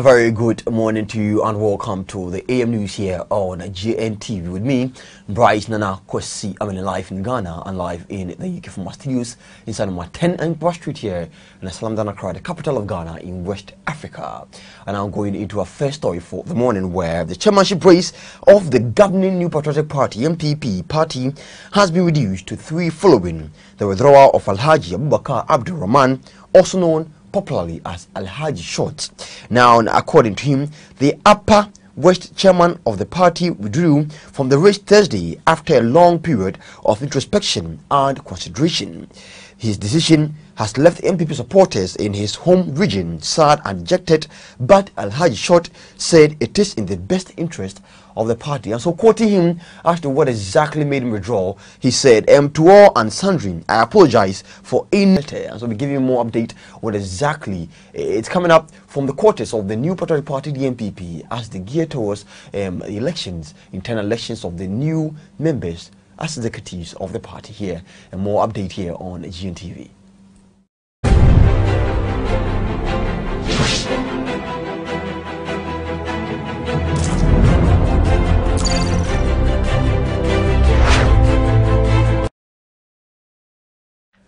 A very good morning to you and welcome to the AM News here on GNTV with me, Bryce Nana Kwesi. I'm live in Ghana and live in the UK from our studios inside of my 10 Anchor Street here in Assalam Accra, the capital of Ghana in West Africa. And I'm going into our first story for the morning, where the chairmanship race of the governing New Patriotic Party (NPP) party has been reduced to 3 following the withdrawal of Alhaji Abubakar Abdul Rahman, also known popularly as Alhaji Short. Now, according to him, the Upper West chairman of the party withdrew from the race Thursday after a long period of introspection and consideration. His decision has left NPP supporters in his home region sad and dejected, but Alhaji Short said it is in the best interest of the party. And so, quoting him as to what exactly made him withdraw, he said, to all and sundry, I apologize for any letter. And so we're giving you more update on exactly it's coming up from the quarters of the New Patriotic Party, the NPP, as they gear towards elections, internal elections of the new members as executives of the party here. And more update here on GNTV.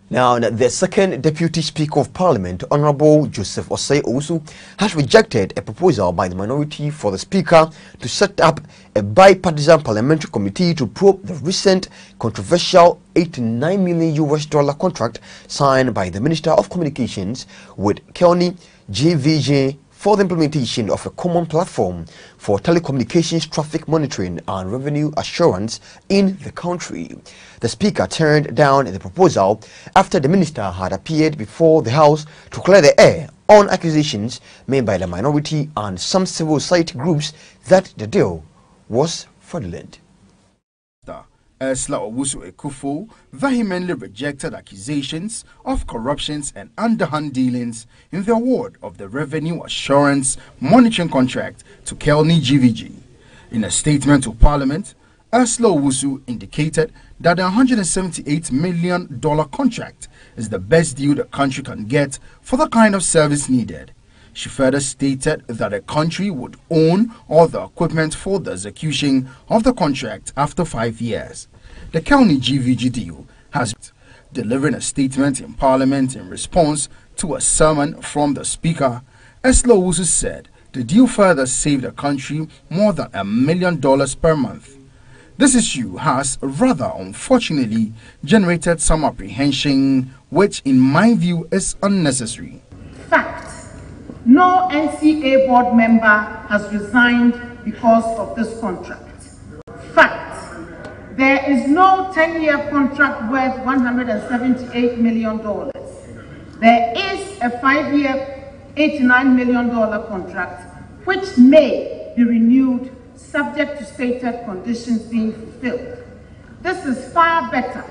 Now, the second Deputy Speaker of Parliament, Honorable Joseph Osei Owusu, has rejected a proposal by the minority for the Speaker to set up a bipartisan parliamentary committee to probe the recent controversial $89 million contract signed by the Minister of Communications with Kelny GVJ for the implementation of a common platform for telecommunications traffic monitoring and revenue assurance in the country. The Speaker turned down the proposal after the Minister had appeared before the House to clear the air on accusations made by the minority and some civil society groups that the deal was fraudulent. Ursula Owusu-Ekufo vehemently rejected accusations of corruptions and underhand dealings in the award of the revenue assurance monitoring contract to Kelny GVG. In a statement to Parliament, Ursula Owusu indicated that the $178 million contract is the best deal the country can get for the kind of service needed. She further stated that the country would own all the equipment for the execution of the contract after 5 years. The Kelny GVG deal has delivering a statement in Parliament in response to a sermon from the Speaker. Ursula Owusu said the deal further saved the country more than $1 million per month. This issue has rather unfortunately generated some apprehension, which in my view is unnecessary. Fact: no NCA board member has resigned because of this contract. Fact: there is no 10-year contract worth $178 million. There is a 5-year, $89 million contract, which may be renewed subject to stated conditions being fulfilled. This is far better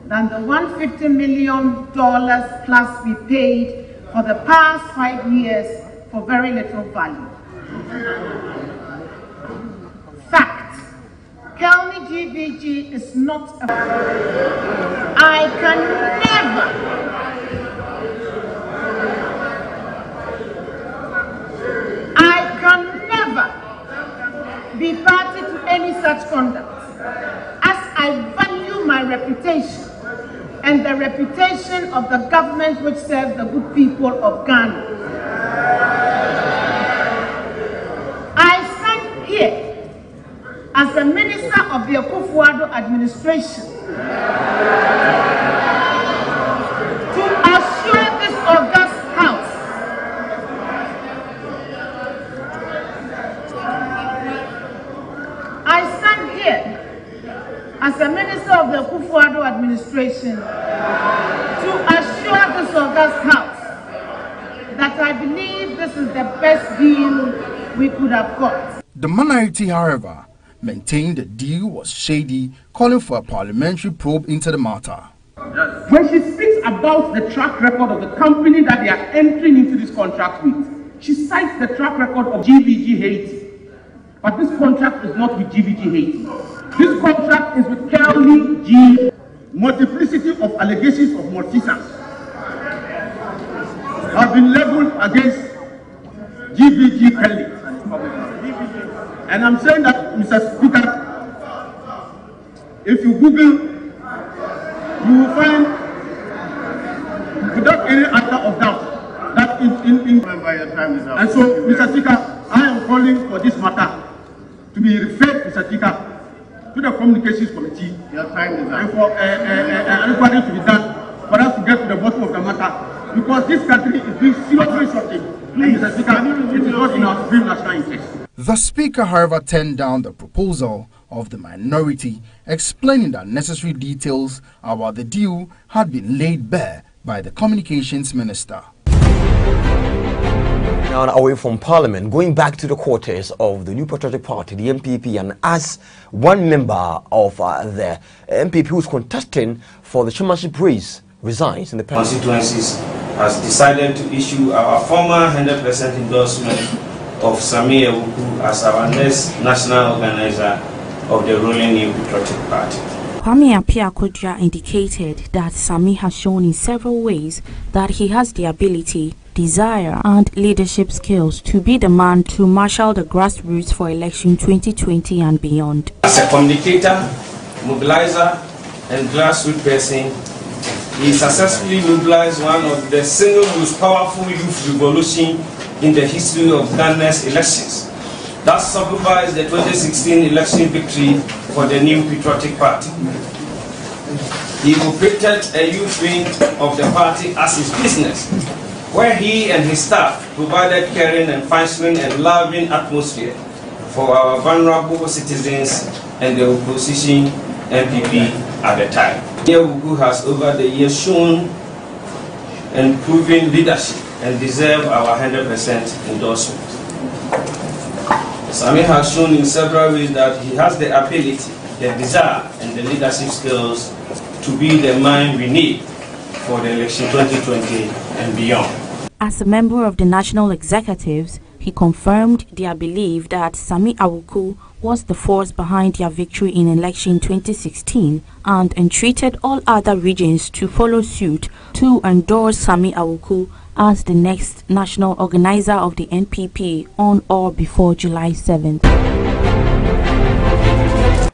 than the $150 million plus we paid for the past 5 years for very little value. Fact: Kelny GVG is not a... I can never be party to any such conduct, as I value my reputation and the reputation of the government which serves the good people of Ghana. I stand here as the Minister of the Akufo-Addo administration to assure this august House as the Minister of the Akufo-Addo administration to assure this august House that I believe this is the best deal we could have got. The minority, however, maintained the deal was shady, calling for a parliamentary probe into the matter. When she speaks about the track record of the company that they are entering into this contract with, she cites the track record of GVG Haiti. But this contract is not with GVG Haiti. This contract is with Kelny G. Multiplicity of allegations of malfeasance have been leveled against GVG pellet. And I'm saying that, Mr. Speaker, if you Google, you will find, without any answer of doubt, that in and so, Mr. Speaker, I am calling for this matter to be referred, Mr. Speaker, to the Communications Committee. Your time is up. And for everybody to be done, for us to get to the bottom of the matter, because this country is being seriously shorted. And Mr. Speaker, it is not in our supreme national interest. The Speaker, however, turned down the proposal of the minority, explaining that necessary details about the deal had been laid bare by the Communications Minister. Now away from Parliament, going back to the quarters of the New Patriotic Party, the NPP, and as one member of the NPP who's contesting for the chairmanship race resigns in the constituencies, has decided to issue our former 100% endorsement of Sammy Awuku as our next national organizer of the ruling New Patriotic Party. Kwame Appiah-Kodua indicated that Sammy has shown in several ways that he has the ability, desire and leadership skills to be the man to marshal the grassroots for election 2020 and beyond. As a communicator, mobilizer and grassroots person, he successfully mobilized one of the single most powerful youth revolution in the history of Ghana's elections. That supervised the 2016 election victory for the New Patriotic Party. He operated a youth wing of the party as his business, where he and his staff provided caring and functioning and loving atmosphere for our vulnerable citizens and the opposition NPP at the time. Awuku has over the years shown and proven leadership and deserve our 100% endorsement. Sammy has shown in several ways that he has the ability, the desire and the leadership skills to be the man we need for the election 2020 and beyond. As a member of the National Executives, he confirmed their belief that Sammy Awuku was the force behind their victory in election 2016 and entreated all other regions to follow suit to endorse Sammy Awuku as the next national organizer of the NPP on or before July 7th.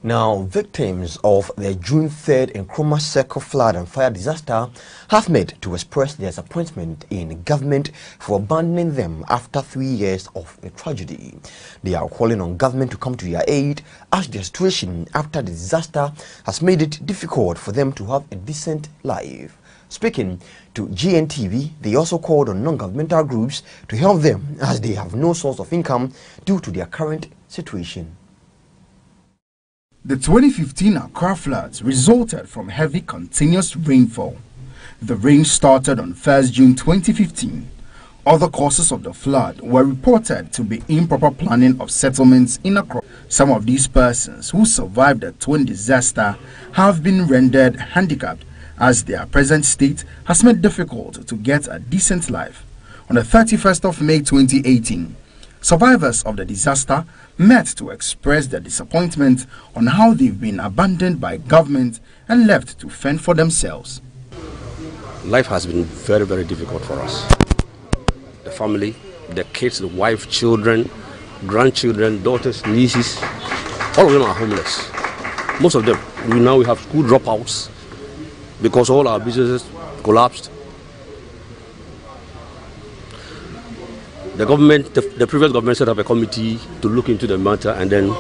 Now, victims of the June 3rd Nkrumah Circle flood and fire disaster have made to express their disappointment in government for abandoning them after 3 years of a tragedy. They are calling on government to come to their aid as the situation after the disaster has made it difficult for them to have a decent life. Speaking to GNTV, they also called on non-governmental groups to help them as they have no source of income due to their current situation. The 2015 Accra floods resulted from heavy continuous rainfall. The rain started on 1st June 2015. Other causes of the flood were reported to be improper planning of settlements in Accra. Some of these persons who survived the twin disaster have been rendered handicapped as their present state has made it difficult to get a decent life. On the 31st of May 2018, survivors of the disaster met to express their disappointment on how they've been abandoned by government and left to fend for themselves. Life has been very, very difficult for us. The family, the kids, the wife, children, grandchildren, daughters, nieces, all of them are homeless. Most of them. Now we have school dropouts because all our businesses collapsed. The government, the previous government set up a committee to look into the matter and then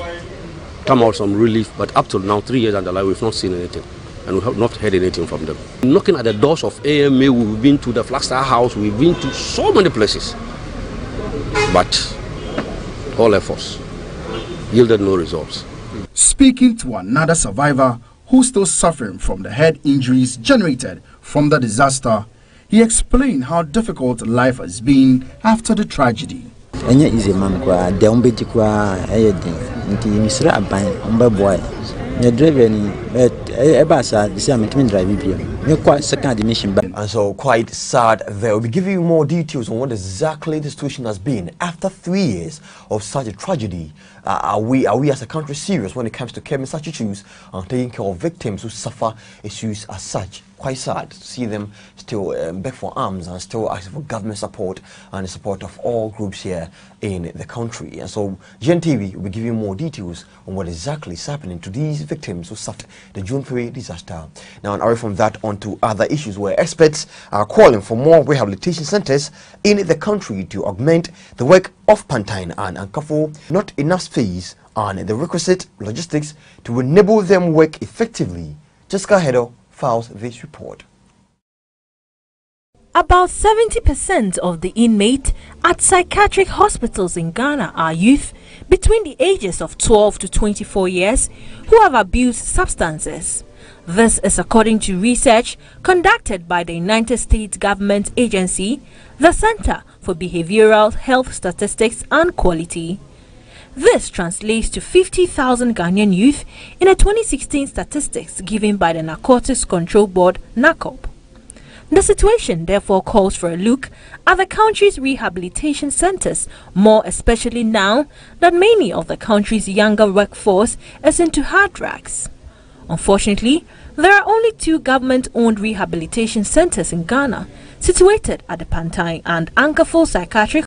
come out some relief. But up till now, 3 years down the line, we've not seen anything. And we have not heard anything from them. Knocking at the doors of AMA, we've been to the Flagstaff House, we've been to so many places. But all efforts yielded no results. Speaking to another survivor who's still suffering from the head injuries generated from the disaster, he explained how difficult life has been after the tragedy. And so quite sad there. We'll be giving you more details on what exactly the situation has been after 3 years of such a tragedy Are we as a country serious when it comes to caring such issues and taking care of victims who suffer issues as such? Quite sad to see them still beg for arms and still asking for government support and the support of all groups here in the country. And so GNTV will be giving more details on what exactly is happening to these victims who suffered the June 3 disaster. Now, and away from that, on to other issues where experts are calling for more rehabilitation centers in the country to augment the work of Pantine and Ankafo. Not enough space and the requisite logistics to enable them work effectively. Jessica Hedo files this report. About 70% of the inmates at psychiatric hospitals in Ghana are youth between the ages of 12 to 24 years who have abused substances. This is according to research conducted by the United States government agency, the Center for Behavioral Health Statistics and Quality. This translates to 50,000 Ghanaian youth in a 2016 statistics given by the Narcotics Control Board, NACOB. The situation therefore calls for a look at the country's rehabilitation centers, more especially now that many of the country's younger workforce is into hard drugs. Unfortunately, there are only 2 government-owned rehabilitation centers in Ghana, situated at the Pantine and Ankafo Psychiatric